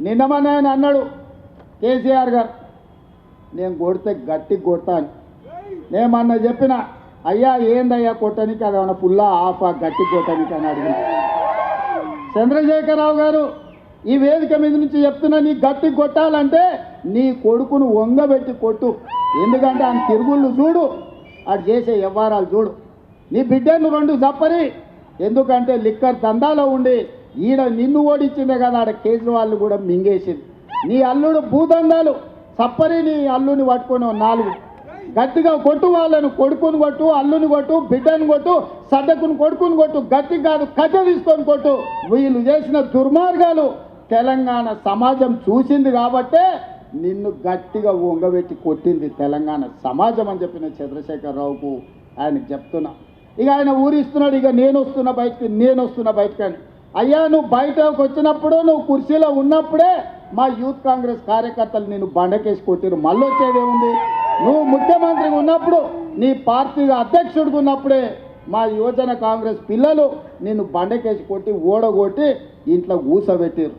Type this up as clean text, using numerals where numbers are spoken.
నిన్నమని ఆయన అన్నాడు కేసీఆర్ గారు, నేను కొడితే గట్టి కొడతా అని. నేమన్నా చెప్పిన, అయ్యా ఏందయ్యా కొట్టనికి, అదేమన్నా ఫుల్లా ఆఫా గట్టి కొట్టనికి అని అడిగిన. చంద్రశేఖరరావు గారు ఈ వేదిక మీద నుంచి చెప్తున్నా, నీ గట్టి కొట్టాలంటే నీ కొడుకును వంగబెట్టి కొట్టు. ఎందుకంటే ఆయన తిరుగుళ్ళు చూడు, అటు చేసే వ్యవహారాలు చూడు. నీ బిడ్డను రెండు చప్పరి, ఎందుకంటే లిక్కర్ దందాలో ఉండి ఈడ నిన్ను ఓడించిందే కదా, ఆడ కేజ్రీవాల్ కూడా మింగేసింది. నీ అల్లుడు భూదందాలు చప్పరి, నీ అల్లుని పట్టుకొని 4 గట్టిగా కొట్టు, వాళ్ళను కొడుకుని కొట్టు, అల్లుని కొట్టు, బిడ్డను కొట్టు, సడ్డకుని కొడుకుని కొట్టు, గట్టి కాదు కట్టె తీసుకొని కొట్టు. వీళ్ళు చేసిన దుర్మార్గాలు తెలంగాణ సమాజం చూసింది కాబట్టే నిన్ను గట్టిగా వంగబెట్టి కొట్టింది తెలంగాణ సమాజం అని చెప్పిన చంద్రశేఖరరావుకు ఆయనకు చెప్తున్నా. ఇక ఆయన ఊరిస్తున్నాడు, ఇక నేను వస్తున్నా బయటకి అని. అయ్యా నువ్వు బయటకు వచ్చినప్పుడు, నువ్వు కుర్చీలో ఉన్నప్పుడే మా యూత్ కాంగ్రెస్ కార్యకర్తలు నేను బండకేసి కొట్టిరు. మళ్ళీ వచ్చేదేముంది? నువ్వు ముఖ్యమంత్రిగా ఉన్నప్పుడు, నీ పార్టీగా అధ్యక్షుడిగా ఉన్నప్పుడే మా యువజన కాంగ్రెస్ పిల్లలు నిన్ను బండకేసి కొట్టి ఓడగొట్టి ఇంట్లో కూసబెట్టిరు.